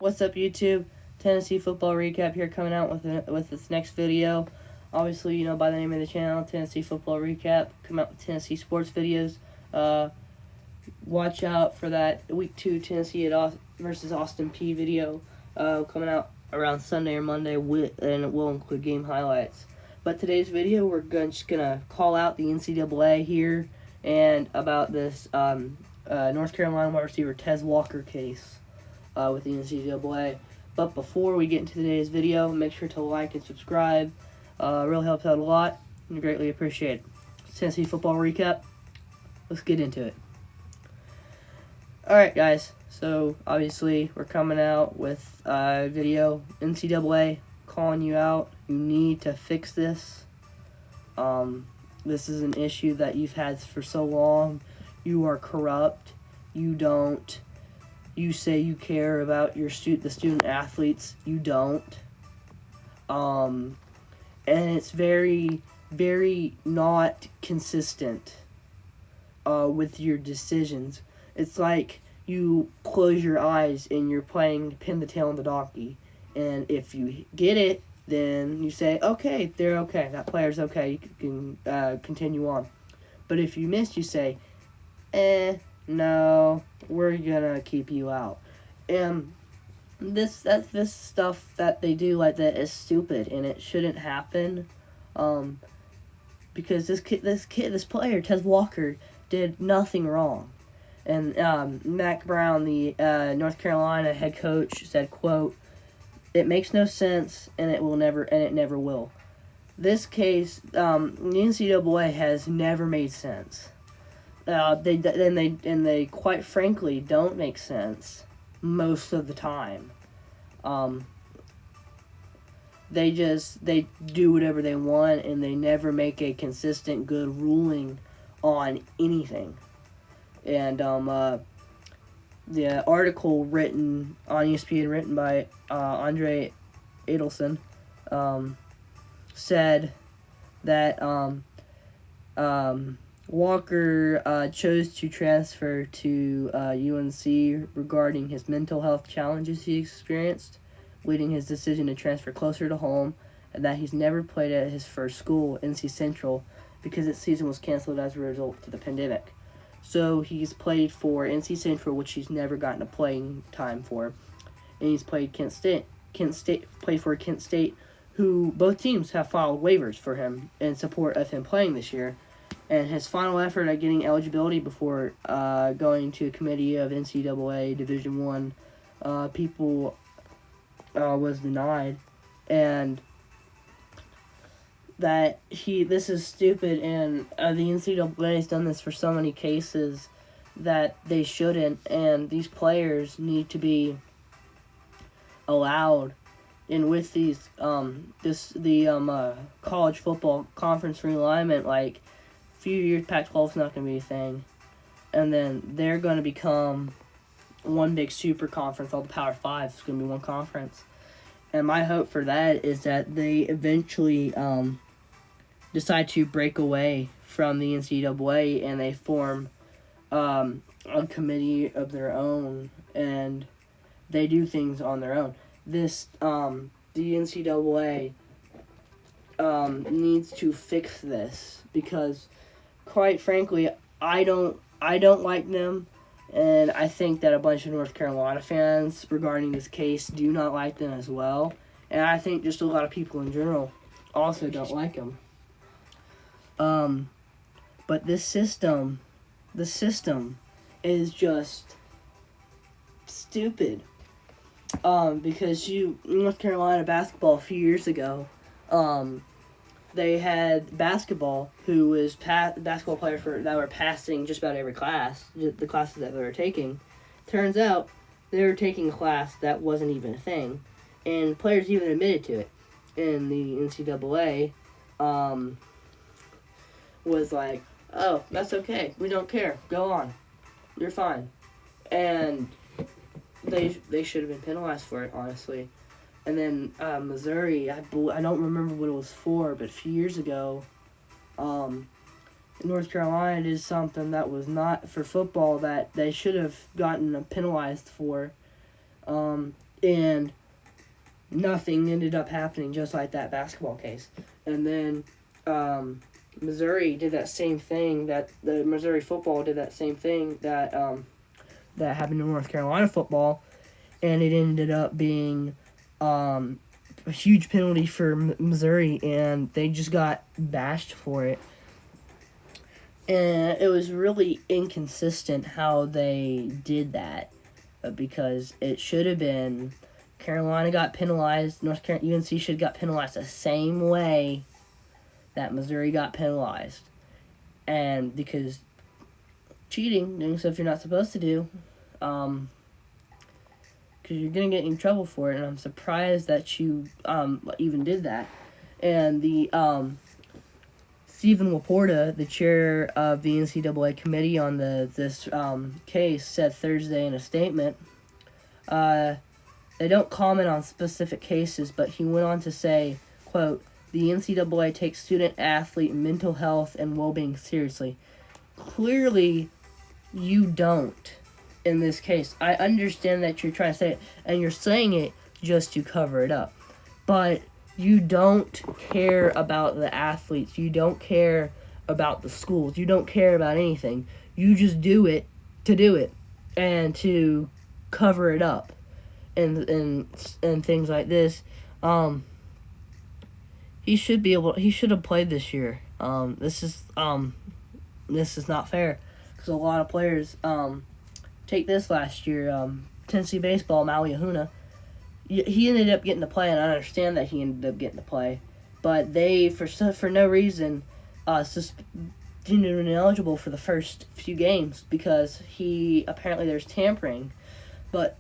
What's up, YouTube? Tennessee football recap here, coming out with this next video. Obviously, by the name of the channel, Tennessee football recap. Come out with Tennessee sports videos. Watch out for that Week 2 Tennessee versus Austin Peay video coming out around Sunday or Monday, and it will include game highlights. But today's video, we're just gonna call out the NCAA here and about this North Carolina wide receiver Tez Walker case with the NCAA. But before we get into today's video, make sure to like and subscribe. Really helps out a lot and greatly appreciate it. Tennessee football recap. Let's get into it. Alright, guys. So, obviously, we're coming out with a video. NCAA calling you out. You need to fix this. This is an issue that you've had for so long. You are corrupt. You say you care about the student athletes. You don't. And it's very, very not consistent with your decisions. It's like you close your eyes and you're playing pin the tail on the donkey. And if you get it, then you say, okay, they're okay. That player's okay. You can continue on. But if you miss, you say, no, we're gonna keep you out. And this stuff that they do like that is stupid, and it shouldn't happen. Because this player, Tez Walker, did nothing wrong. And Mac Brown, the North Carolina head coach, said, quote, "It makes no sense, and it never will." This case, the NCAA has never made sense. They quite frankly don't make sense most of the time. They do whatever they want, and they never make a consistent good ruling on anything. And the article written on ESPN, written by Andre Adelson, said that Walker chose to transfer to UNC regarding his mental health challenges he experienced, leading his decision to transfer closer to home, and that he's never played at his first school, NC Central, because its season was canceled as a result of the pandemic. So he's played for NC Central, which he's never gotten a playing time for, and he's played Kent State, who both teams have filed waivers for him in support of him playing this year. And his final effort at getting eligibility before going to a committee of NCAA Division I people was denied, and that this is stupid, and the NCAA has done this for so many cases that they shouldn't, and these players need to be allowed. And with these college football conference realignment, like, few years Pac-12 is not going to be a thing, and then they're going to become one big super conference. All the Power Five is going to be one conference, and my hope for that is that they eventually decide to break away from the NCAA and they form a committee of their own, and they do things on their own. The NCAA needs to fix this, because quite frankly, I don't like them, and I think that a bunch of North Carolina fans regarding this case do not like them as well, and I think just a lot of people in general also don't like them. But the system is just stupid. Because North Carolina basketball a few years ago, they had basketball who was basketball players that were passing just about every class, the classes that they were taking. Turns out they were taking a class that wasn't even a thing, and players even admitted to it. And the NCAA was like, "Oh, that's okay. We don't care. Go on. You're fine." And they should have been penalized for it, honestly. And then Missouri, I don't remember what it was for, but a few years ago, North Carolina did something that was not for football that they should have gotten penalized for. And nothing ended up happening, just like that basketball case. And then Missouri did that same thing, that the Missouri football did that same thing that that happened to North Carolina football, and it ended up being a huge penalty for Missouri, and they just got bashed for it. And it was really inconsistent how they did that, because it should have been Carolina got penalized, UNC should have got penalized the same way that Missouri got penalized. And because cheating, doing stuff you're not supposed to do, because you're going to get in trouble for it, and I'm surprised that you even did that. And the Stephen Laporta, the chair of the NCAA committee on this case, said Thursday in a statement, they don't comment on specific cases, but he went on to say, quote, "The NCAA takes student-athlete mental health and well-being seriously." Clearly, you don't in this case. I understand that you're trying to say it, and you're saying it just to cover it up. But you don't care about the athletes. You don't care about the schools. You don't care about anything. You just do it to do it and to cover it up and things like this. He should have played this year. This is not fair, because a lot of players take this last year. Tennessee baseball, Maui Ahuna, he ended up getting to play, and I understand that he ended up getting to play, but they for no reason deemed him ineligible for the first few games, because there's tampering. But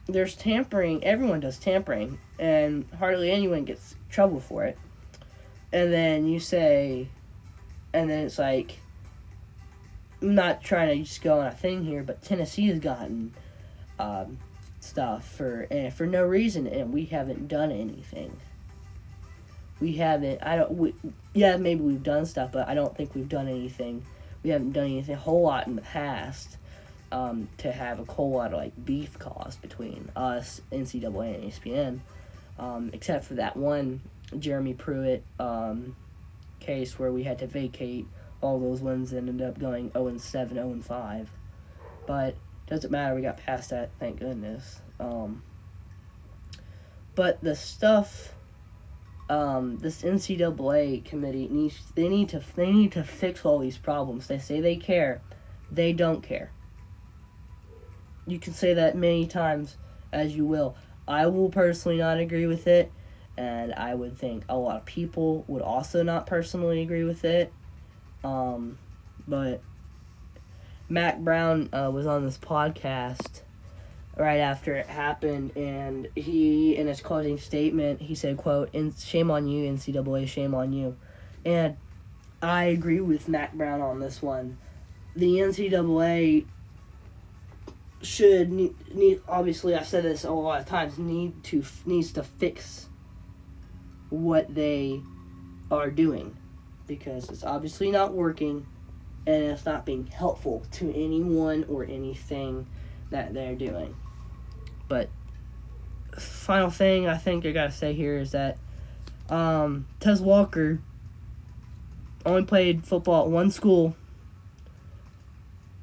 there's tampering, everyone does tampering, and hardly anyone gets trouble for it. And then it's like, I'm not trying to just go on a thing here, but Tennessee has gotten stuff for no reason, and we haven't done anything. Maybe we've done stuff, but I don't think we've done anything. We haven't done anything a whole lot in the past to have a whole lot of beef caused between us, NCAA, and ESPN, except for that one Jeremy Pruitt case where we had to vacate all those ones and ended up going 0-7, 0-5. But doesn't matter, we got past that, thank goodness. But the stuff, this NCAA committee need to fix all these problems. They say they care, they don't care. You can say that many times as you will. I will personally not agree with it, and I would think a lot of people would also not personally agree with it. But Mac Brown was on this podcast right after it happened, and he, in his closing statement, he said, quote, "Shame on you, NCAA, shame on you." And I agree with Mac Brown on this one. The NCAA should need obviously, I've said this a lot of times, needs to fix what they are doing, because it's obviously not working, and it's not being helpful to anyone or anything that they're doing. But final thing I think I gotta say here is that Tez Walker only played football at one school,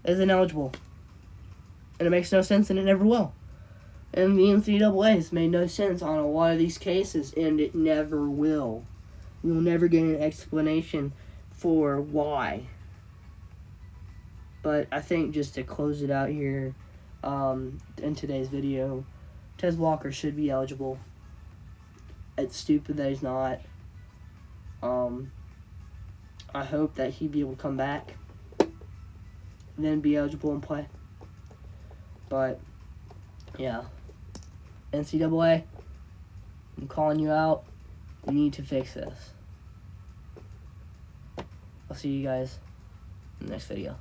is ineligible. And it makes no sense, and it never will. And the NCAA has made no sense on a lot of these cases, and it never will. We will never get an explanation for why. But I think just to close it out here, in today's video, Tez Walker should be eligible. It's stupid that he's not. I hope that he'd be able to come back and then be eligible and play. But, yeah. NCAA, I'm calling you out. You need to fix this. I'll see you guys in the next video.